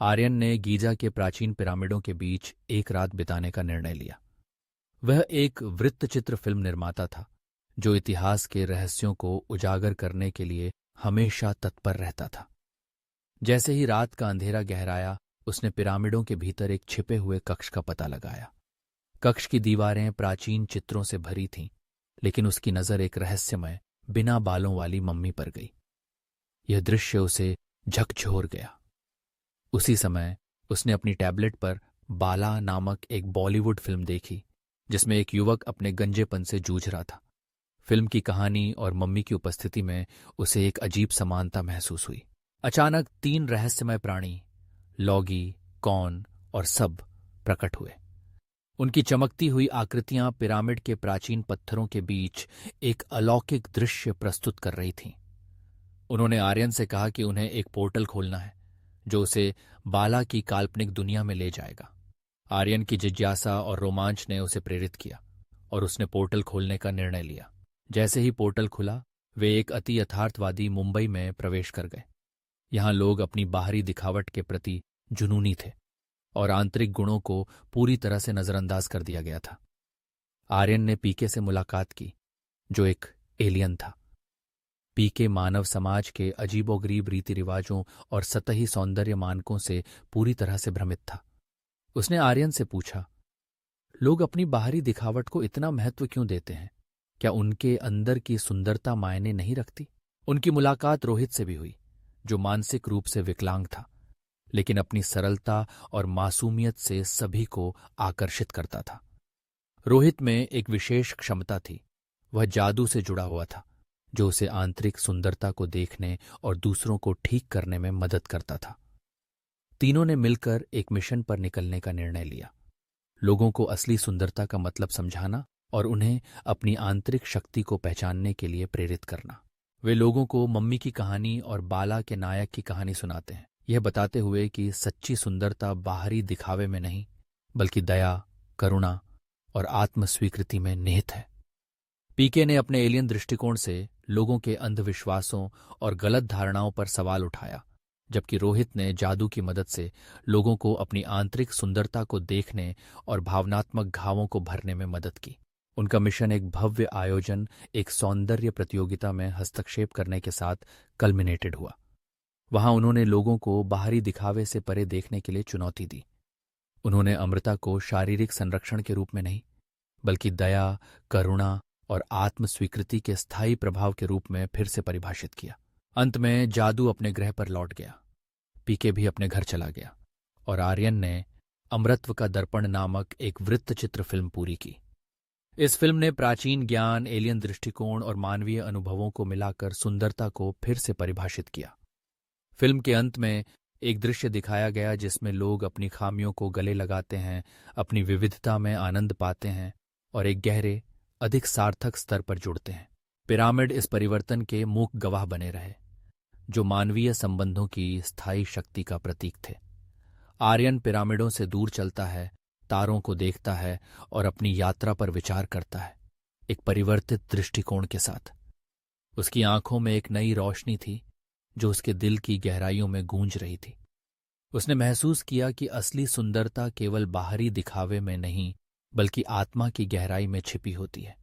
आर्यन ने गीजा के प्राचीन पिरामिडों के बीच एक रात बिताने का निर्णय लिया। वह एक वृत्तचित्र फिल्म निर्माता था जो इतिहास के रहस्यों को उजागर करने के लिए हमेशा तत्पर रहता था। जैसे ही रात का अंधेरा गहराया, उसने पिरामिडों के भीतर एक छिपे हुए कक्ष का पता लगाया। कक्ष की दीवारें प्राचीन चित्रों से भरी थीं, लेकिन उसकी नजर एक रहस्यमय, बिना बालों वाली मम्मी पर गई। यह दृश्य उसे झकझोर गया। उसी समय उसने अपनी टैबलेट पर बाला नामक एक बॉलीवुड फिल्म देखी, जिसमें एक युवक अपने गंजेपन से जूझ रहा था। फिल्म की कहानी और मम्मी की उपस्थिति में उसे एक अजीब समानता महसूस हुई। अचानक 3 रहस्यमय प्राणी, लॉगी, कौन और सब, प्रकट हुए। उनकी चमकती हुई आकृतियां पिरामिड के प्राचीन पत्थरों के बीच एक अलौकिक दृश्य प्रस्तुत कर रही थीं। उन्होंने आर्यन से कहा कि उन्हें एक पोर्टल खोलना है जो उसे बाला की काल्पनिक दुनिया में ले जाएगा। आर्यन की जिज्ञासा और रोमांच ने उसे प्रेरित किया और उसने पोर्टल खोलने का निर्णय लिया। जैसे ही पोर्टल खुला, वे एक अति यथार्थवादी मुंबई में प्रवेश कर गए। यहां लोग अपनी बाहरी दिखावट के प्रति जुनूनी थे और आंतरिक गुणों को पूरी तरह से नजरअंदाज कर दिया गया था। आर्यन ने पीके से मुलाकात की, जो एक एलियन था। पीके मानव समाज के अजीबोगरीब रीति रिवाजों और सतही सौंदर्य मानकों से पूरी तरह से भ्रमित था। उसने आर्यन से पूछा, लोग अपनी बाहरी दिखावट को इतना महत्व क्यों देते हैं? क्या उनके अंदर की सुंदरता मायने नहीं रखती? उनकी मुलाकात रोहित से भी हुई, जो मानसिक रूप से विकलांग था, लेकिन अपनी सरलता और मासूमियत से सभी को आकर्षित करता था। रोहित में एक विशेष क्षमता थी। वह जादू से जुड़ा हुआ था, जो उसे आंतरिक सुंदरता को देखने और दूसरों को ठीक करने में मदद करता था। तीनों ने मिलकर एक मिशन पर निकलने का निर्णय लिया, लोगों को असली सुंदरता का मतलब समझाना और उन्हें अपनी आंतरिक शक्ति को पहचानने के लिए प्रेरित करना। वे लोगों को मम्मी की कहानी और बाला के नायक की कहानी सुनाते हैं, यह बताते हुए कि सच्ची सुंदरता बाहरी दिखावे में नहीं, बल्कि दया, करुणा और आत्मस्वीकृति में निहित है। पीके ने अपने एलियन दृष्टिकोण से लोगों के अंधविश्वासों और गलत धारणाओं पर सवाल उठाया, जबकि रोहित ने जादू की मदद से लोगों को अपनी आंतरिक सुंदरता को देखने और भावनात्मक घावों को भरने में मदद की। उनका मिशन एक भव्य आयोजन, एक सौंदर्य प्रतियोगिता में हस्तक्षेप करने के साथ कल्मिनेटेड हुआ। वहां उन्होंने लोगों को बाहरी दिखावे से परे देखने के लिए चुनौती दी। उन्होंने अमृता को शारीरिक संरक्षण के रूप में नहीं, बल्कि दया, करुणा और आत्मस्वीकृति के स्थायी प्रभाव के रूप में फिर से परिभाषित किया। अंत में जादू अपने ग्रह पर लौट गया, पीके भी अपने घर चला गया और आर्यन ने अमृतत्व का दर्पण नामक एक वृत्तचित्र फिल्म पूरी की। इस फिल्म ने प्राचीन ज्ञान, एलियन दृष्टिकोण और मानवीय अनुभवों को मिलाकर सुंदरता को फिर से परिभाषित किया। फिल्म के अंत में एक दृश्य दिखाया गया जिसमें लोग अपनी खामियों को गले लगाते हैं, अपनी विविधता में आनंद पाते हैं और एक गहरे, अधिक सार्थक स्तर पर जुड़ते हैं। पिरामिड इस परिवर्तन के मूक गवाह बने रहे, जो मानवीय संबंधों की स्थायी शक्ति का प्रतीक थे। आर्यन पिरामिडों से दूर चलता है, तारों को देखता है और अपनी यात्रा पर विचार करता है, एक परिवर्तित दृष्टिकोण के साथ। उसकी आंखों में एक नई रोशनी थी जो उसके दिल की गहराइयों में गूंज रही थी। उसने महसूस किया कि असली सुंदरता केवल बाहरी दिखावे में नहीं, बल्कि आत्मा की गहराई में छिपी होती है।